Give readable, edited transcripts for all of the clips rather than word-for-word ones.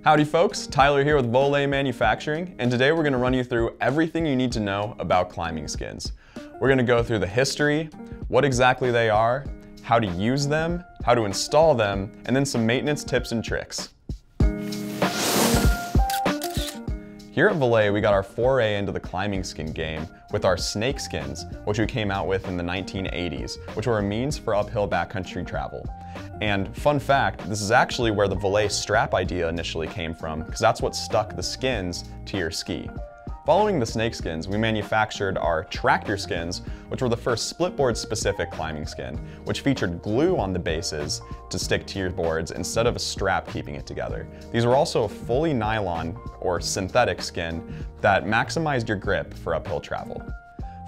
Howdy folks, Tyler here with Voile Manufacturing, and today we're going to run you through everything you need to know about climbing skins. We're going to go through the history, what exactly they are, how to use them, how to install them, and then some maintenance tips and tricks. Here at Voile, we got our foray into the climbing skin game with our snake skins, which we came out with in the 1980s, which were a means for uphill backcountry travel. And fun fact, this is actually where the Voile strap idea initially came from, because that's what stuck the skins to your ski. Following the snake skins, we manufactured our tractor skins, which were the first splitboard specific climbing skin, which featured glue on the bases to stick to your boards instead of a strap keeping it together. These were also a fully nylon or synthetic skin that maximized your grip for uphill travel.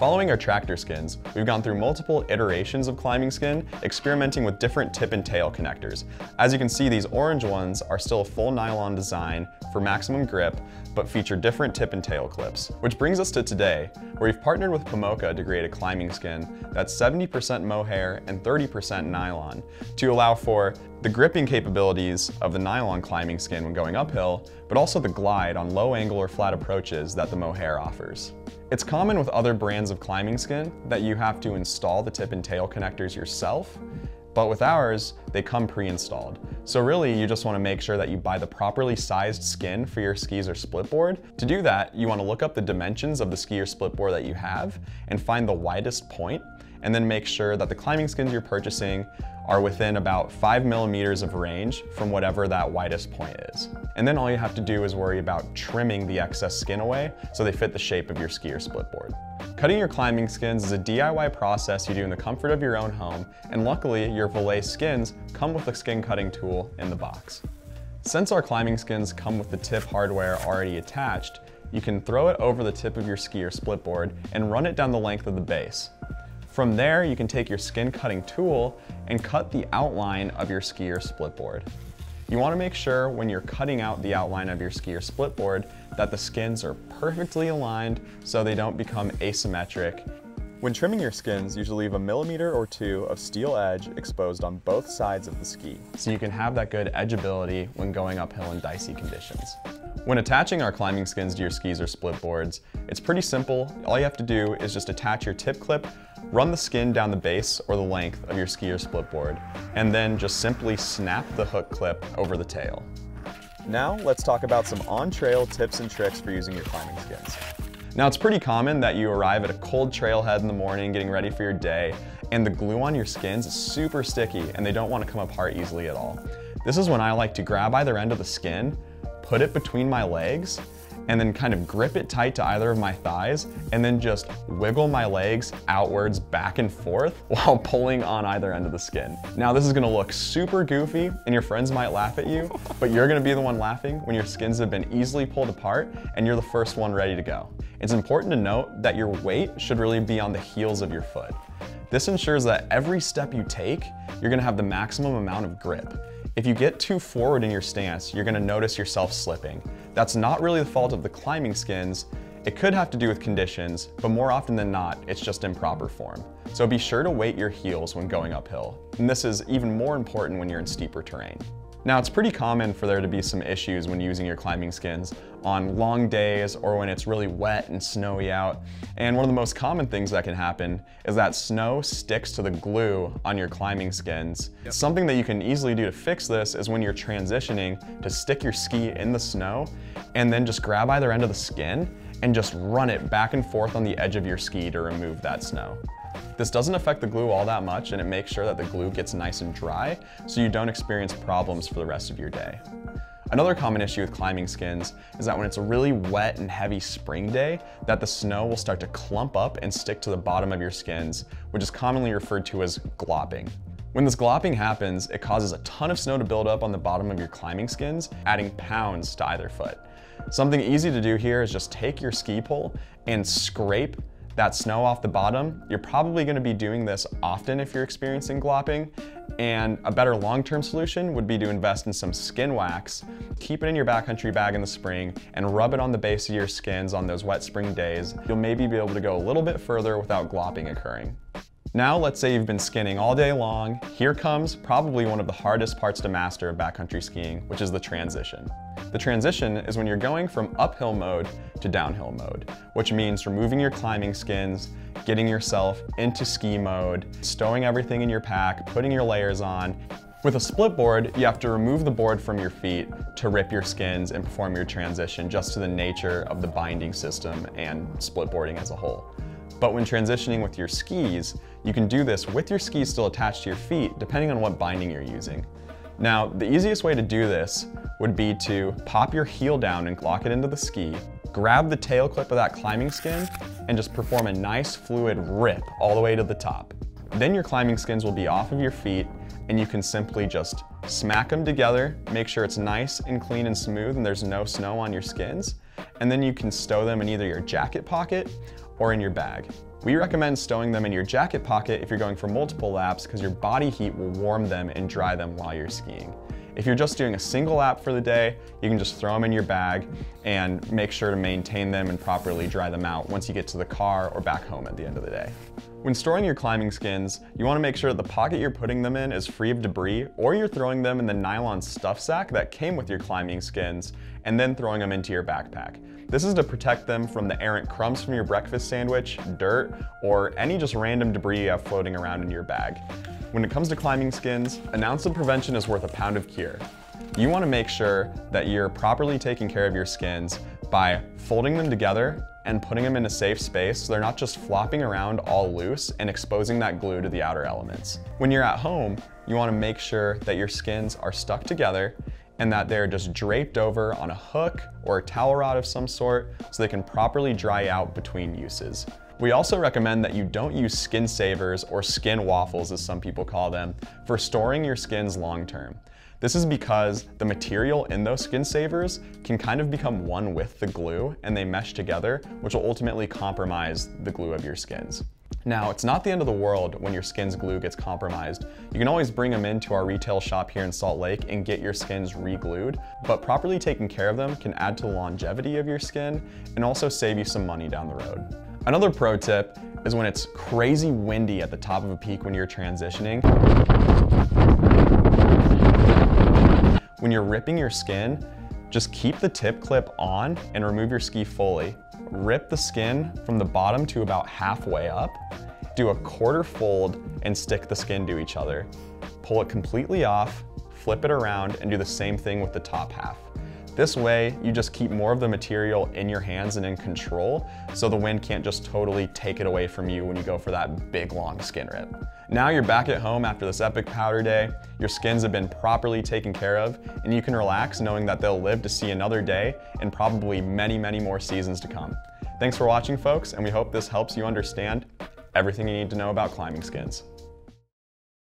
Following our tractor skins, we've gone through multiple iterations of climbing skin, experimenting with different tip and tail connectors. As you can see, these orange ones are still a full nylon design for maximum grip, but feature different tip and tail clips. Which brings us to today, where we've partnered with Pomoca to create a climbing skin that's 70% mohair and 30% nylon to allow for the gripping capabilities of the nylon climbing skin when going uphill, but also the glide on low angle or flat approaches that the mohair offers. It's common with other brands of climbing skin that you have to install the tip and tail connectors yourself, but with ours, they come pre-installed. So really, you just want to make sure that you buy the properly sized skin for your skis or splitboard. To do that, you want to look up the dimensions of the ski or splitboard that you have and find the widest point, and then make sure that the climbing skins you're purchasing are within about 5 millimeters of range from whatever that widest point is. And then all you have to do is worry about trimming the excess skin away so they fit the shape of your ski or splitboard. Cutting your climbing skins is a DIY process you do in the comfort of your own home, and luckily your Voile skins come with a skin cutting tool in the box. Since our climbing skins come with the tip hardware already attached, you can throw it over the tip of your ski or splitboard and run it down the length of the base. From there, you can take your skin cutting tool and cut the outline of your ski or splitboard. You want to make sure when you're cutting out the outline of your ski or splitboard that the skins are perfectly aligned so they don't become asymmetric. When trimming your skins, you should leave 1 millimeter or 2 of steel edge exposed on both sides of the ski, so you can have that good edgeability when going uphill in dicey conditions. When attaching our climbing skins to your skis or splitboards, it's pretty simple. All you have to do is just attach your tip clip, run the skin down the base or the length of your ski or splitboard, and then just simply snap the hook clip over the tail. Now let's talk about some on-trail tips and tricks for using your climbing skins. Now it's pretty common that you arrive at a cold trailhead in the morning getting ready for your day, and the glue on your skins is super sticky and they don't want to come apart easily at all. This is when I like to grab either end of the skin, put it between my legs, and then kind of grip it tight to either of my thighs, and then just wiggle my legs outwards back and forth while pulling on either end of the skin. Now this is gonna look super goofy and your friends might laugh at you, but you're gonna be the one laughing when your skins have been easily pulled apart and you're the first one ready to go. It's important to note that your weight should really be on the heels of your foot. This ensures that every step you take, you're gonna have the maximum amount of grip. If you get too forward in your stance, you're gonna notice yourself slipping. That's not really the fault of the climbing skins. It could have to do with conditions, but more often than not, it's just improper form. So be sure to weight your heels when going uphill. And this is even more important when you're in steeper terrain. Now, it's pretty common for there to be some issues when using your climbing skins on long days or when it's really wet and snowy out. And one of the most common things that can happen is that snow sticks to the glue on your climbing skins. Yep. Something that you can easily do to fix this is when you're transitioning to stick your ski in the snow and then just grab either end of the skin and just run it back and forth on the edge of your ski to remove that snow. This doesn't affect the glue all that much, and it makes sure that the glue gets nice and dry so you don't experience problems for the rest of your day. Another common issue with climbing skins is that when it's a really wet and heavy spring day, that the snow will start to clump up and stick to the bottom of your skins, which is commonly referred to as glopping. When this glopping happens, it causes a ton of snow to build up on the bottom of your climbing skins, adding pounds to either foot. Something easy to do here is just take your ski pole and scrape that snow off the bottom. You're probably going to be doing this often if you're experiencing glopping, and a better long-term solution would be to invest in some skin wax, keep it in your backcountry bag in the spring, and rub it on the base of your skins on those wet spring days. You'll maybe be able to go a little bit further without glopping occurring. Now let's say you've been skinning all day long. Here comes probably one of the hardest parts to master of backcountry skiing, which is the transition. The transition is when you're going from uphill mode to downhill mode, which means removing your climbing skins, getting yourself into ski mode, stowing everything in your pack, putting your layers on. With a split board, you have to remove the board from your feet to rip your skins and perform your transition just to the nature of the binding system and split boarding as a whole. But when transitioning with your skis, you can do this with your skis still attached to your feet, depending on what binding you're using. Now, the easiest way to do this would be to pop your heel down and lock it into the ski, grab the tail clip of that climbing skin, and just perform a nice fluid rip all the way to the top. Then your climbing skins will be off of your feet, and you can simply just smack them together, make sure it's nice and clean and smooth and there's no snow on your skins, and then you can stow them in either your jacket pocket or in your bag. We recommend stowing them in your jacket pocket if you're going for multiple laps because your body heat will warm them and dry them while you're skiing. If you're just doing a single lap for the day, you can just throw them in your bag and make sure to maintain them and properly dry them out once you get to the car or back home at the end of the day. When storing your climbing skins, you want to make sure that the pocket you're putting them in is free of debris, or you're throwing them in the nylon stuff sack that came with your climbing skins and then throwing them into your backpack. This is to protect them from the errant crumbs from your breakfast sandwich, dirt, or any just random debris you have floating around in your bag. When it comes to climbing skins, an ounce of prevention is worth a pound of cure. You want to make sure that you're properly taking care of your skins by folding them together and putting them in a safe space so they're not just flopping around all loose and exposing that glue to the outer elements. When you're at home, you want to make sure that your skins are stuck together and that they're just draped over on a hook or a towel rod of some sort so they can properly dry out between uses. We also recommend that you don't use skin savers or skin waffles, as some people call them, for storing your skins long term. This is because the material in those skin savers can kind of become one with the glue and they mesh together, which will ultimately compromise the glue of your skins. Now, it's not the end of the world when your skin's glue gets compromised. You can always bring them into our retail shop here in Salt Lake and get your skins re-glued, but properly taking care of them can add to the longevity of your skin and also save you some money down the road. Another pro tip is when it's crazy windy at the top of a peak when you're transitioning. When you're ripping your skin, just keep the tip clip on and remove your ski fully. Rip the skin from the bottom to about halfway up. Do a quarter fold and stick the skin to each other. Pull it completely off, flip it around, and do the same thing with the top half. This way, you just keep more of the material in your hands and in control, so the wind can't just totally take it away from you when you go for that big long skin rip. Now you're back at home after this epic powder day, your skins have been properly taken care of, and you can relax knowing that they'll live to see another day and probably many, many more seasons to come. Thanks for watching, folks, and we hope this helps you understand everything you need to know about climbing skins.